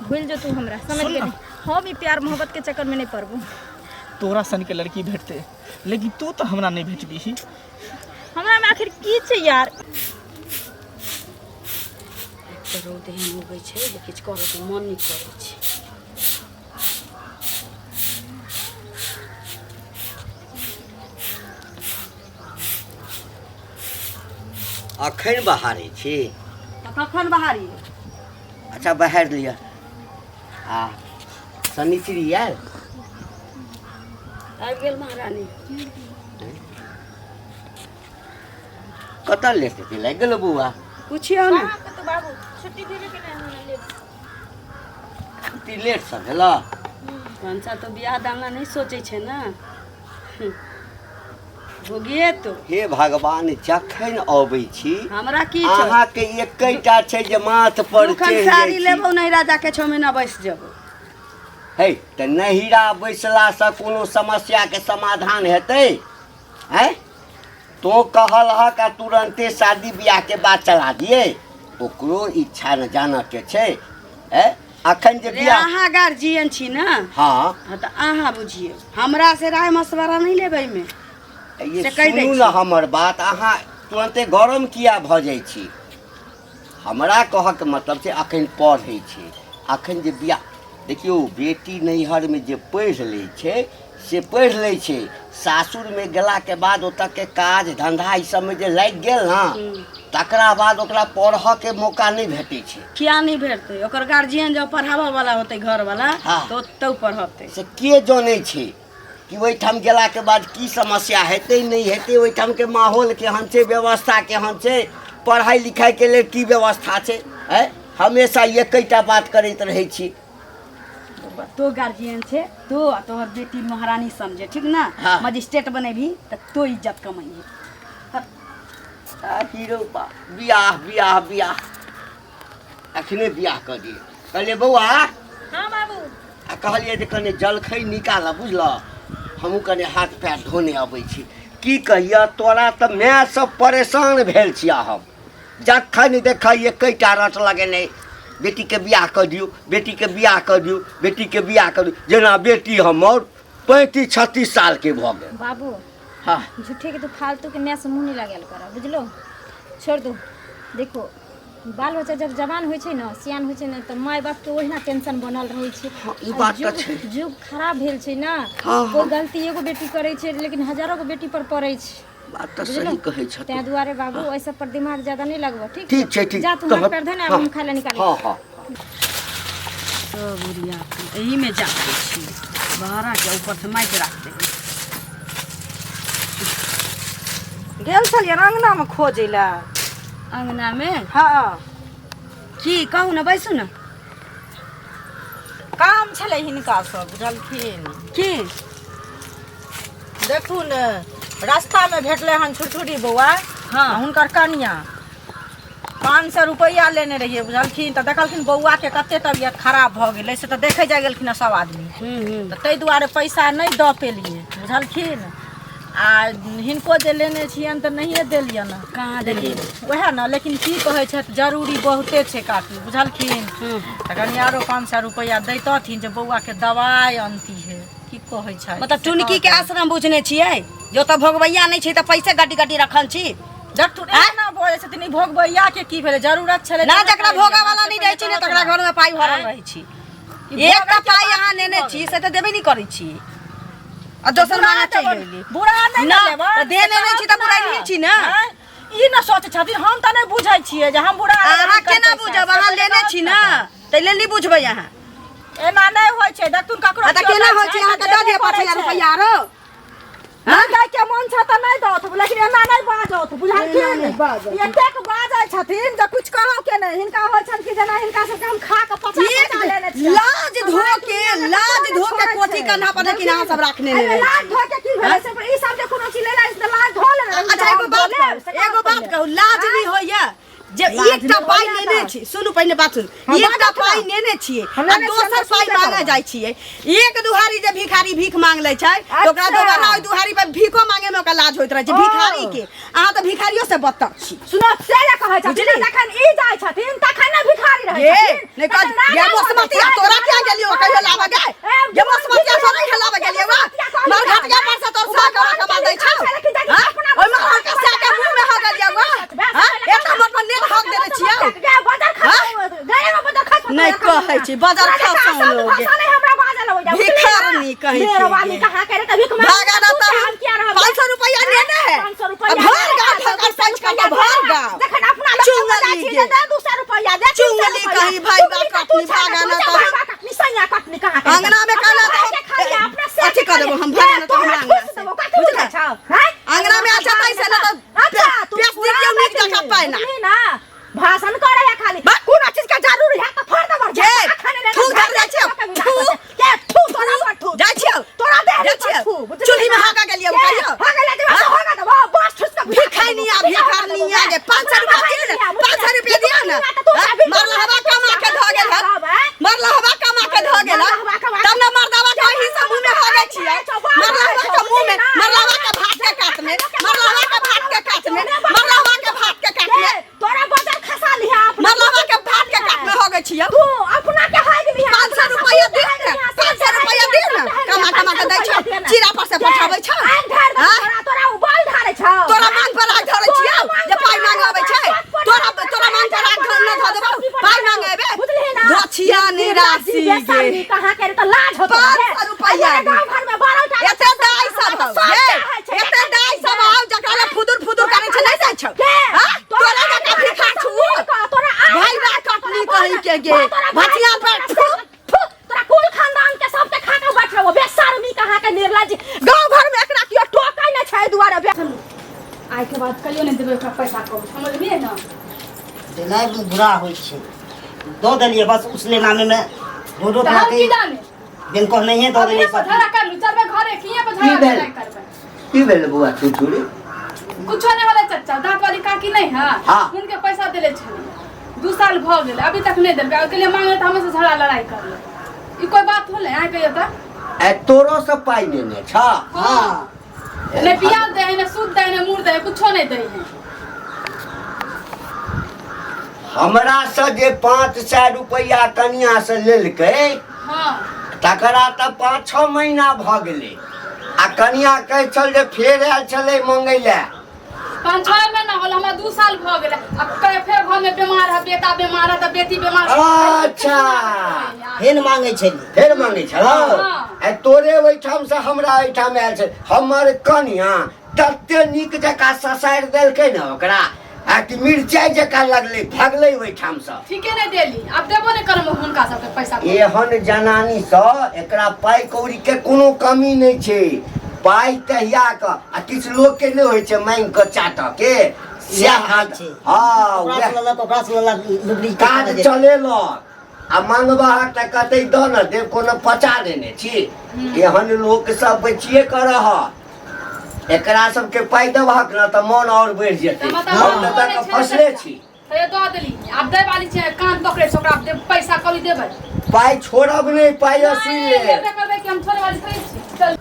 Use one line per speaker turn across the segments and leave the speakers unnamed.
भूल जो तू हमरा समझ गेली। हम ई प्यार मोहब्बत के चक्कर में नहीं पड़बू।
तोरा सन के लड़की भेटते लेकिन तू तो हमरा नहीं भेटबी ही।
हमरा में आखिर की छै यार।
तो रोद एहन उगै छै जे किछु करऽ के मन नहीं करै छै।
अखन बहारे छी?
कखन बहारी?
अच्छा बहार लिया। हाँ शनिचरी आयल?
आबि गेल महारानी।
कतऽ लेट के लागि गेल बौआ?
पूछियो ने।
कहाँ तो बाबू छुट्टी देबे के नहीं हमरा ले।
छुट्टी लेट से भेला?
कंचा तो बियाह दाना नहीं सोचे छै ना। भोगिए तो
हे भगवान जखन अबै छी
हमरा की छै?
अहाँ के एकैटा छै जे माथ पर
दुखन
चढ़ि
साड़ी
जाइ छी।
लेबो नहीं राजा के 6 महीना बैस जेबो।
हे तऽ नहिरा बैसलासँ कोनो समस्या के समाधान हेतै? हैं तो कहल हक आ तुरंते शादी ब्याह के बात चला दिए। ओकरो इच्छा न जानऽ के छै। अखन जे
रे
बियाह
अहाँ गार्जियन छी ना।
हाँ
तो अहाँ बुझिए हमरा से राय मशवरा नहीं लेबै में।
ये
से कहि दै
सुनू
छी।
न हमर बात। अहाँ तुरंते गरम किया भऽ जाइ छी? हमरा कहऽके मतलब छै अखन पढ़ै छी। अखन जे बियाह देखियौ बेटी नैहर में जे पढ़ि लै छै से पढ़ि लै छै। सासुर में गेला के बाद ओतऽ के काज धंधा ई सब में जे लागि गेल ना तकरा बाद ओकरा पढ़ऽ के मौका नहीं भेटै छै।
किया नहीं भेटतै? ओकर गार्जियन जब पढ़ाबऽ वाला होतै घर वाला
हाँ।
तो ओतौ पढ़तै।
से के जानै छै कि ओहिठाम गेला के बाद की समस्या हेतै नहीं हेतै? ओहिठाम के माहौल केहन छै, व्यवस्था केहन छै, पढ़ाई लिखाई के लिए की व्यवस्था छै? हमेशा एकैटा बात करैत रहै छी।
तो गार्जियन छे तो आ तोहर बेटी महारानी समझे ठीक ना।
हाँ।
मजिस्ट्रेट बनेभी त तो इज्जत कमाइए।
हीरो बा बियाह बियाह बियाह अखने बियाह कर दिए। कहलिए बौआ
हां बाबू
आ कहलिए जे कने जलखै निकाल बुझल। हमहूँ कने हाथ पैर धोने अबै छी। की कहिया तोरा तऽ मैं सब परेशान भेल छिया। हम जखन देखै एकैटा रट लगेने बेटी के बियाह कर दियो, बेटी के बियाह कर दियो, बेटी के बियाह कर दियो। जेना बेटी हमर 35-36 साल के भऽ गेल।
बाबू
हाँ
झूठे के तू फालतू के मैं से मुंह नहीं लागल कर बुझलो। छोड़ दो। देखो बाल बच्चा जब जवान होय छै ना सियान होय छै ना तो माय बाप के ओहिना टेंशन बनल रहै छै।
ई बात तऽ छै।
जुग खराब भेल छै ना।
हाँ,
कोई गलती एगो बेटी करे छै लेकिन हजारों गो बेटी पर पड़ै छै।
बात तऽ सही कहै छ।
तै दुआरे बाबू ओइ सब पर दिमाग ज्यादा नहीं लगबो ठीक
ठीक छै ठीक।
जा तू हाथ पैर धो ना हम खाए ला निकाल।
हाँ हाँ
तो बुढ़िया यही में जाते छी बहरा के ऊपर से माइक रख दे।
गेल छलिए अंगना में खोजे ला।
अंगना में
हाँ
की कहू ना बैसू ना।
काम छले हिनका सब बुझलखिन।
की
देखू ने रास्ता में भेटले हन छुरछुरी बौआ।
हाँ।
हुनकर कनिया 500 रुपया लेने रहिए बुझलखिन। तो देखलखिन बौआ के कते तबियत खराब भ गेलै से तो देखे जा गेलखिन सब आदमी। तो तै दुआरे पैसा नहीं द पेलिए बुझलखिन। आ हिनको जे लेने छियन तो नहीं देलियन।
कहाँ देलिए?
वह ना लेकिन की कहे छै जरूरी बहुते छै काकी बुझलखिन। तो कनी आरो 500 रुपया दैतथिन जे बौआ के दवाई अनती है। की कहे छै
मतलब टुनकी के आश्रम बुझने छियै जो तो भोगवैया नहीं छै तो पैसे गड्डी गड्डी रखल छी।
जब ना बोले छथिन ई भोगवैया के की भेले जरूरत छले
ना जकरा भोगा वाला नहीं रहै छी ने तकरा घर में पाई भरल रहै छी। एकटा पाई अहाँ लेने छी से तो देबे नहीं करै छी। आ दोसर मांगा चलि गेली।
बुरा नहीं
ना
लेबो
तो देने नहीं छी तो बुराई नहीं छी ना।
ई ना सोचे छथिन हम त नहीं बुझै छियै जे हम बुरा
अहाँ केना बुझब? अहाँ लेने छी ना तैले नहीं बुझबै अहाँ।
एना नहीं होय छै देखथुन ककरो
त केना होय छै? अहाँ के द दिए 5000 रुपया आरो।
हां गाय के मन छ त नहीं दत लेकिन एना नहीं बाजत बुझलखिन। एतेक बाजै छथिन जे कुछ कहो के नहीं। हिनका होय छन कि जना हिनका से हम खा के 50 लेने छी।
लाज धो के कोठी कन्हा पर लेकिन अहाँ सब रखने नहीं रहे।
लाज धो के की भेलै से ई सब जे कोनो चीज लेला इस लाज धो लेना।
अच्छा एगो बात कहू लाज भी होइया जे एकटा पाई लेने छी सुनू पहिने बात सुन एकटा पाई लेने छिए आ दोसर पाई मांगे जाइ छिए एक दुहारी जे भिखारी भीख मांग ले छै तो ओकरा दोबारा ओइ दुहारी पर भीखो मांगे में ओकरा लाज होइत रहे छै भिखारी के अहाँ त भिखारियो से बदतर छी
सुनो से जे कहै छथिन जखन ई जाइ छथिन तखन ने भिखारी रहै छथिन
नहीं कह ये मौसमती तोरा क्या गेलियो कहियो लाभ गए ये मौसमती से नहीं लाभ गेलियो मर घट गया पर से तोर सा कमा दै छ ओइ में हक से के मुंह में हक गेलियो हां एकटा मोट पर नेट हक देने छियै
बाजार खा गए में बाजार खा
नहीं कहै छी बाजार खा लोग
नहीं हमरा बाजार हो जाए
भिखारनी कहै छी
मेरे वाली कहां करे त भिख मांग
भागा ना त 500 रुपया देने है
500 रुपया
भर गांव ठोकर पंच का भर गांव
जखन अपना चुंगली के दे 200 रुपया दे
चुंगली कहीं भाई बा कटनी भागा ना त
कटनी सैया कटनी कहां
अंगना में कहला तो अथी कर देबो हम भागा ना तो हम बुझला छ अंगना में अच्छा पैसा ना तो
अच्छा तू
प्यास दीजिए नीक जगह पाए ना
भाषण करे है खाली कोन चीज का जरूरी है तो फड़ दे मर
जे तू घर जा छियो
के तू तोरा पर तू
जा छियो
तोरा दे
जा छियो चुल्ही में हाका गेलियो कहियो
हाका ले दे होगा दे बस ठुस का
भिखारी आ भिखारनी आ जे 500 रुपया दे 500 रुपया दिया ना मरला हवा कमा के ध गेल है मरला हवा कमा के ध गेल है तब ना मर्दावा के ही सब मुंह में हो गई छियै मरला हवा के मुंह में मरला हवा के भात के काट में मरला हवा के भात के काट में मरला हवा के भात के काट में
तोरा बाजार खसा लिया अपना
मरला हवा के भात के काट में हो गई छियै
तू अपना के हाय गेली
500 रुपया दे ना 500 रुपया दे ना कमा के दै छ चिरा पर से पठाबै छ
तोरा उबाल धारे छ
तोरा मांग पर आग धरै छियै जे पाई मांगबै छै तोरा मांग पर आग धर न ध देबौ पाई मांगेबे
बुझली ना
गछिया निराशी गे
कहां करे त लाज होत
500 रुपया
गांव घर में 12
एते दाई सब हौ ये एते दाई सब हौ जकरा फुदुर करे छै नहीं जाइ छ तोरा का भिखा छु
तोरा
भाई बा कटनी कहि के गे भटिया पर
तोरा कुल खानदान के सब के खा के बैठ रहो बेशर्मी कहां के निर्लज गांव घर में एकरा कियो टोकै न छै दुआरे बेठन आइ के बाद कहियो नहीं देबे ओकरा पैसा को समझलिए ना
नहीं बुरा हो दो दिलिए बस उसले नामे में दो
हम की जाने
जिनको नहीं है दो
अभी
दिलिए
पधारा कर लू चलबे घरे किए पधारा नहीं करबे
की भेल बुआ तू छोड़ी
कुछ होने वाला चाचा दांत वाली काकी नहीं है
हाँ।
उनके पैसा देले छली 2 साल भ गेले अभी तक नहीं देलके ओके लिए मांगे त हमसे झगड़ा लड़ाई कर ले ई कोई बात होले आइ कहियो त
ए तोरो से पाई देने छ
हां ने प्याज दे है ने सूद दे है ने मूर दे है कुछो नहीं दे है
हमरा से जे 500 रुपया कनिया से लेलकै
हां
तकरा त 5-6 महीना भ गेलै आ कनिया कहै छल जे फेर आयल छलै मंगै ले
5-6 महीना होल हमरा 2 साल भ गेले अब कहे फेर घर में बीमार है बेटा बीमार है त बेटी बीमार
अच्छा
फेन मांगे छली
फेर मंगै छल
हाँ।
ए तोरे ओइठाम से हमरा ओइठाम आयल छै हमर कनिया तते नीक जकाँ ससारि देलकै न ओकरा आ कि मिरचाई जकाँ लगलै भगलै ओइठाम से
ठीके नहीं देली अब देबो नहीं करम हुनका सबके पैसा
एहन जनानी सँ एकरा पाई कौड़ी के कोनो कमी नहीं छै पाई तहिया क आ किछ लोग के नहीं होइ छै मांग क चाट के
हाल छै
हां
ओकरा से ललक ओकरा से ललक लुबरी
काज चलेलक आ मांगबा त कतै द न दे कोनो पचा देने छी एहन लोक सब बचिए कर रह एकरा सबके पाई देबहक न त मन और बढ़ि जेतै हम त तक फसले छी
तो ये दो देली अब दे वाली छै कान पकड़े छै ओकरा दे पैसा कली देबै
पाई छोड़ब नहीं पाई असुल ले
देबे करबै कि हम छोड़े वाली थोड़ी छी चल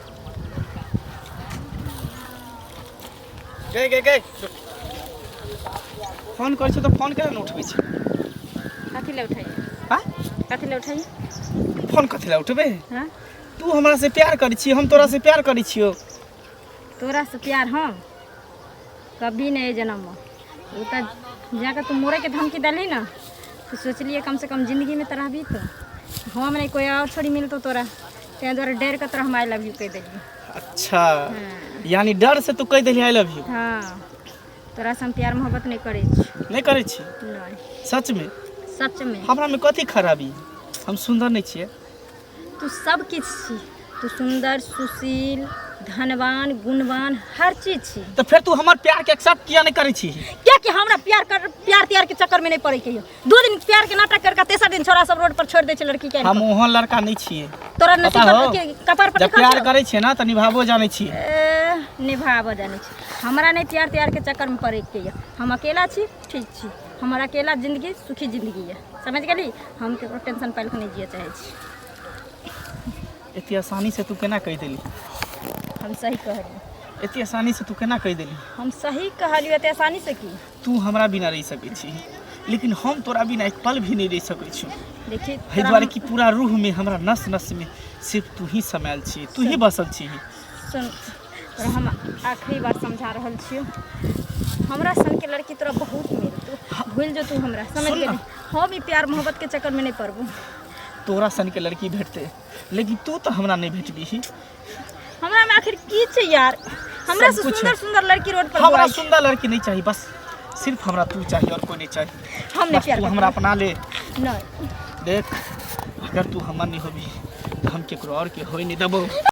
गए फोन कर छ तो फोन करे न उठबै छी
कथी ले उठाई
हां
कथी ले उठाई
फोन कथी ले उठबे
हां
तू हमरा से प्यार करै छी हम तोरा से प्यार करै छियो
तोरा से प्यार हम कभी नहीं जन्म वो तो जाकर तू मोरे के धमकी डाली ना तो सोचलिए कम से कम जिंदगी में तरह भी तो हम नहीं कोई और छोड़ी मिल तो तोरा ते द्वारा डर के तरह हम आई लव यू कह देली
अच्छा यानी डर से तू कह देली आई लव यू
हाँ तोरा से हम प्यार मोहब्बत नहीं करे
नहीं करे छी
नहीं
सच में
सच में
हमरा में कथी खराबी हम सुंदर नहीं छिए
तू सब किछ छी तू सुंदर सुशील धनवान गुणवान हर चीज छी
तो फिर तू हमार प्यार के एक्सेप्ट किया नहीं करे छी
क्या कि हमरा प्यार के चक्कर में नहीं पड़े कहियो 2 दिन प्यार के नाटक करके तेसर दिन छोरा सब रोड पर छोड़ दे छै लड़की के
हम ओहन लड़का नहीं छिए
तोरा
पता हो?
नसीब के कपार पर
जब प्यार करे छे ना त निभाबो जाने छी
निभाबो जाने छी हमरा नहीं प्यार के चक्कर में पड़े कहियो हम अकेला छी ठीक छी हमारा अकेला जिंदगी सुखी जिंदगी है, समझ गली। हम केकरो टेंशन पाइल के नहीं जिए चाहे छी।
इतनी आसानी से तू केना कह दिली?
हम सही कहली,
इतनी आसानी से तू केना कह दिली?
हम सही कहली, एते आसानी से की।
तू हमरा बिना रह सकै छी, लेकिन हम तोरा बिना एक पल भी नहीं रह सकै छी।
देखी
एहि दुआरे कि पूरा रूह में हमरा नस नस में सिर्फ तू ही समायल छी, तू ही बसल छी।
सुन, तोरा हम आखिरी बार समझा रहल छियो, हमरा सन के लड़की तोरा बहुत मिल, तू भूल जो, तू हमरा समझ
सुन ना।
गेली। हम ई प्यार मोहब्बत के चक्कर में नहीं पड़बू।
तोरा सन के लड़की भेटते, लेकिन तू तो हमरा नहीं भेटबी।
हमरा में आखिर की छै यार? हमरा से
सब कुछ
सुंदर
है।
सुंदर लड़की रोड पर
हमरा
बुआई छै।
सुंदर लड़की नहीं चाहिए, बस सिर्फ हमरा तू चाहिए और कोई नहीं चाहिए।
हम नहीं
बस
प्यार
तू हमरा अपना ले।
नहीं।
देख, अगर तू हमर नहीं होबी तो हम केकरो और के होई नहीं देबो।